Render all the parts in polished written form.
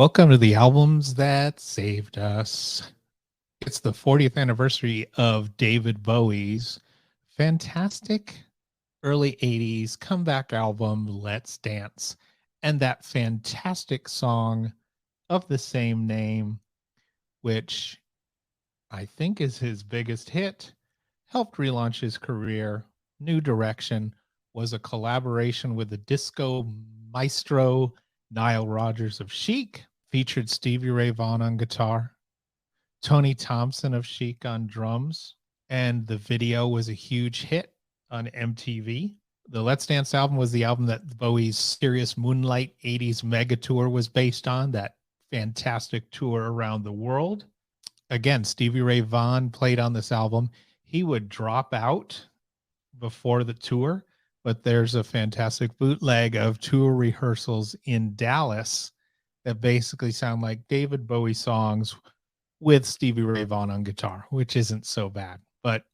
Welcome to the albums that saved us. It's the 40th anniversary of David Bowie's fantastic early 80s comeback album, Let's Dance, and that fantastic song of the same name, which I think is his biggest hit, helped relaunch his career. New Direction was a collaboration with the disco maestro Nile Rodgers of Chic, featured Stevie Ray Vaughan on guitar, Tony Thompson of Chic on drums, and the video was a huge hit on MTV. The Let's Dance album was the album that Bowie's Serious Moonlight 80s mega tour was based on, that fantastic tour around the world. Again, Stevie Ray Vaughan played on this album. He would drop out before the tour, but there's a fantastic bootleg of tour rehearsals in Dallas that basically sound like David Bowie songs with Stevie Ray Vaughan on guitar, which isn't so bad. But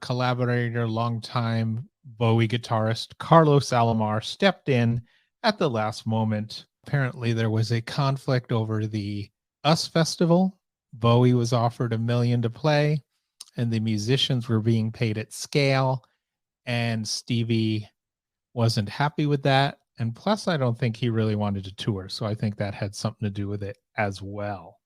collaborator, longtime Bowie guitarist Carlos Alomar stepped in at the last moment. Apparently, there was a conflict over the US Festival. Bowie was offered $1 million to play, and the musicians were being paid at scale, and Stevie wasn't happy with that. And plus, I don't think he really wanted to tour, so I think that had something to do with it as well.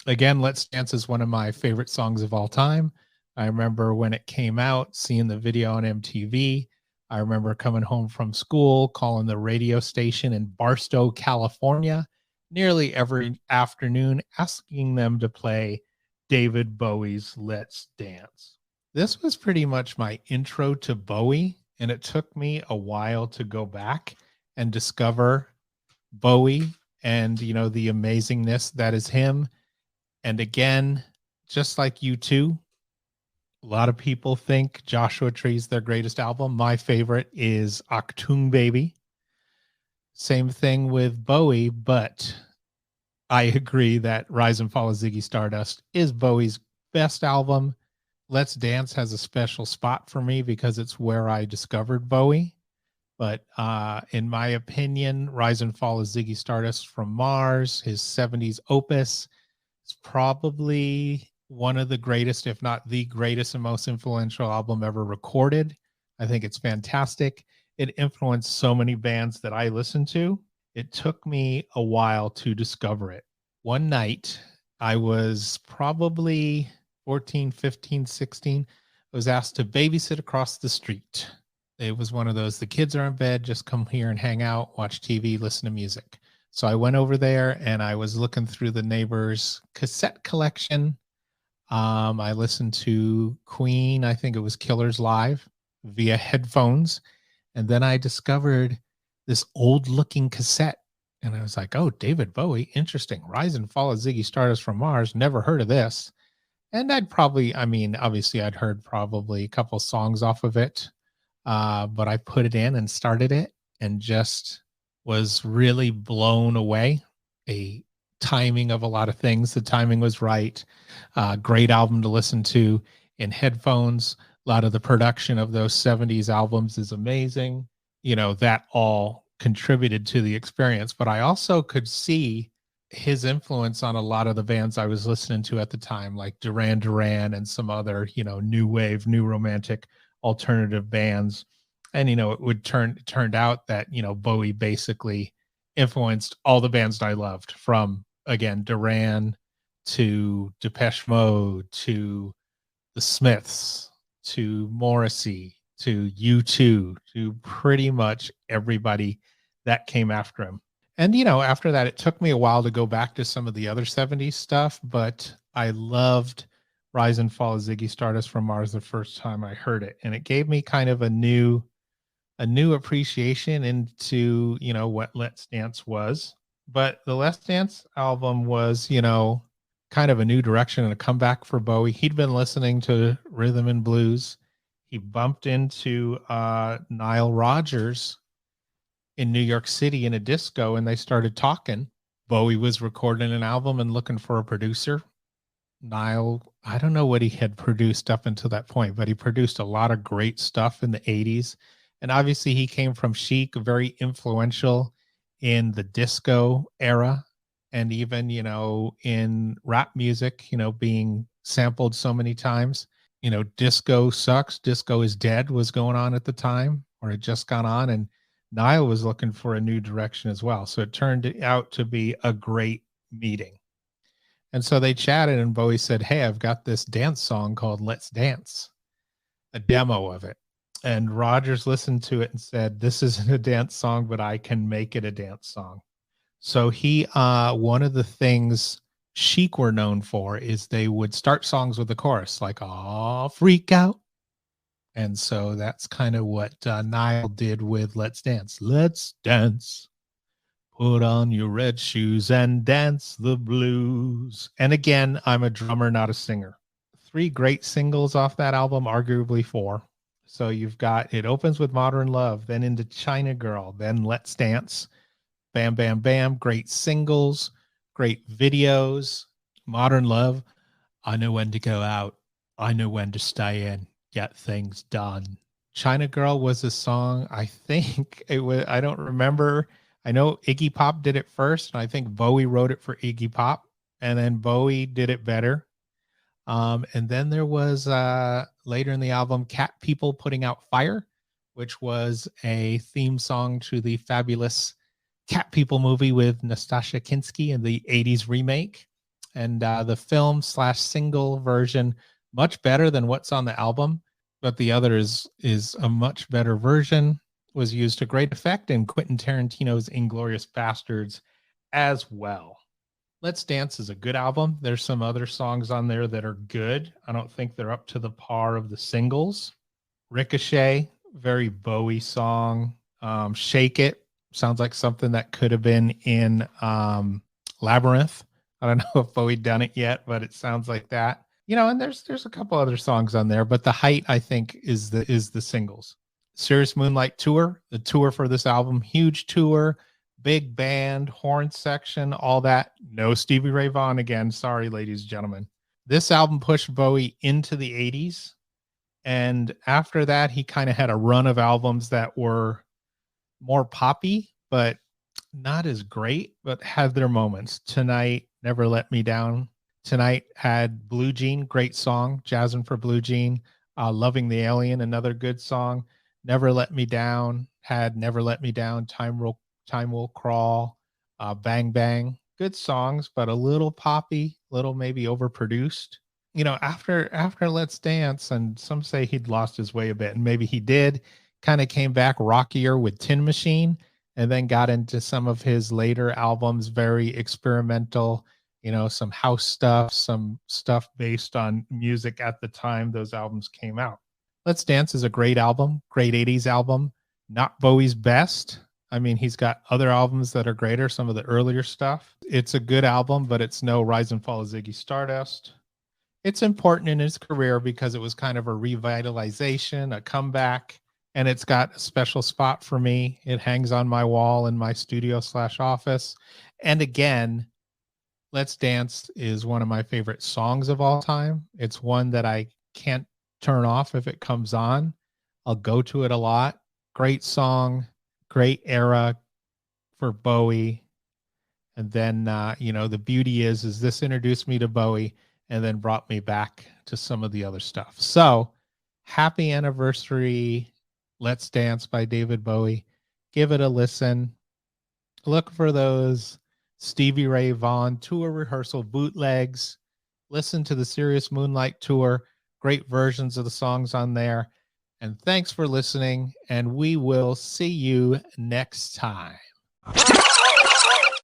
Again, Let's Dance is one of my favorite songs of all time. I remember when it came out, seeing the video on MTV. I remember coming home from school, calling the radio station in Barstow, California, nearly every afternoon, asking them to play David Bowie's Let's Dance. This was pretty much my intro to Bowie, and it took me a while to go back and discover Bowie and, the amazingness that is him. And again, just like U2, a lot of people think Joshua Tree's their greatest album. My favorite is Achtung Baby. Same thing with Bowie, but I agree that Rise and Fall of Ziggy Stardust is Bowie's best album. Let's Dance has a special spot for me because it's where I discovered Bowie. But in my opinion, Rise and Fall of Ziggy Stardust from Mars, his 70s opus, is probably one of the greatest, if not the greatest and most influential album ever recorded. I think it's fantastic. It influenced so many bands that I listened to. It took me a while to discover it. One night, I was probably 14, 15, 16. I was asked to babysit across the street. It was one of those, the kids are in bed, just come here and hang out, watch TV, listen to music. So I went over there and I was looking through the neighbor's cassette collection. I listened to Queen, I think it was Killers Live, via headphones. And then I discovered this old looking cassette. And I was like, oh, David Bowie, interesting. Rise and Fall of Ziggy Stardust from Mars. Never heard of this. And obviously I'd heard probably a couple songs off of it. But I put it in and started it and just was really blown away. A timing of a lot of things. The timing was right. Great album to listen to in headphones. A lot of the production of those 70s albums is amazing. That all contributed to the experience. But I also could see his influence on a lot of the bands I was listening to at the time, like Duran Duran and some other, new wave, new romantic alternative bands. And, it turned out that, Bowie basically influenced all the bands that I loved, from, again, Duran to Depeche Mode to the Smiths to Morrissey to U2 to pretty much everybody that came after him. And, after that, it took me a while to go back to some of the other 70s stuff, but I loved Rise and Fall of Ziggy Stardust from Mars the first time I heard it. And it gave me kind of a new appreciation into, what Let's Dance was. But the Let's Dance album was, kind of a new direction and a comeback for Bowie. He'd been listening to rhythm and blues. He bumped into Nile Rodgers in New York City in a disco, and they started talking. Bowie was recording an album and looking for a producer. Nile, I don't know what he had produced up until that point, but he produced a lot of great stuff in the 80s. And obviously he came from Chic, very influential in the disco era. And even, in rap music, being sampled so many times, disco sucks, disco is dead was going on at the time, or had just gone on. And Nile was looking for a new direction as well. So it turned out to be a great meeting. And so they chatted, and Bowie said, "Hey, I've got this dance song called Let's Dance, a demo of it." And Rogers listened to it and said, "This isn't a dance song, but I can make it a dance song." So one of the things Chic were known for is they would start songs with a chorus, like, "Oh, freak out." And so that's kind of what Nile did with Let's Dance. Let's dance. Put on your red shoes and dance the blues. And again, I'm a drummer, not a singer. 3 great singles off that album, arguably 4. So you've got, it opens with Modern Love, then into China Girl, then Let's Dance, Bam Bam Bam, great singles, great videos. Modern Love, I know when to go out, I know when to stay in, get things done. China Girl was a song, I think it was, I don't remember. I know Iggy Pop did it first, and I think Bowie wrote it for Iggy Pop, and then Bowie did it better. And then there was later in the album, Cat People Putting Out Fire, which was a theme song to the fabulous Cat People movie with Nastassja Kinski in the 80s remake. And the film / single version, much better than what's on the album, but the other is a much better version, was used to great effect in Quentin Tarantino's Inglourious Bastards as well. Let's Dance is a good album. There's some other songs on there that are good. I don't think they're up to the par of the singles. Ricochet, very Bowie song. Shake It sounds like something that could have been in Labyrinth. I don't know if Bowie done it yet, but it sounds like that. And there's a couple other songs on there, but the height, I think, is the singles. Serious Moonlight Tour, the tour for this album, huge tour, big band, horn section, all that. No Stevie Ray Vaughan again. Sorry, ladies and gentlemen. This album pushed Bowie into the 80s. And after that, he kind of had a run of albums that were more poppy, but not as great, but had their moments. Tonight, Never Let Me Down. Tonight had Blue Jean, great song. Jazzin' for Blue Jean. Loving the Alien, another good song. Never Let Me Down had Never Let Me Down. Time Will Crawl. Bang Bang. Good songs, but a little poppy, little maybe overproduced. After Let's Dance, and some say he'd lost his way a bit, and maybe he did, kind of came back rockier with Tin Machine, and then got into some of his later albums, very experimental, some house stuff, some stuff based on music at the time those albums came out. Let's Dance is a great album, great 80s album, not Bowie's best. I mean, he's got other albums that are greater, some of the earlier stuff. It's a good album, but it's no Rise and Fall of Ziggy Stardust. It's important in his career because it was kind of a revitalization, a comeback, and it's got a special spot for me. It hangs on my wall in my studio / office. And again, Let's Dance is one of my favorite songs of all time. It's one that I can't turn off if it comes on. I'll go to it a lot. Great song, great era for Bowie. And then, the beauty is this introduced me to Bowie and then brought me back to some of the other stuff. So happy anniversary, Let's Dance by David Bowie. Give it a listen. Look for those Stevie Ray Vaughan tour rehearsal bootlegs. Listen to the Serious Moonlight tour. Great versions of the songs on there. And thanks for listening. And we will see you next time.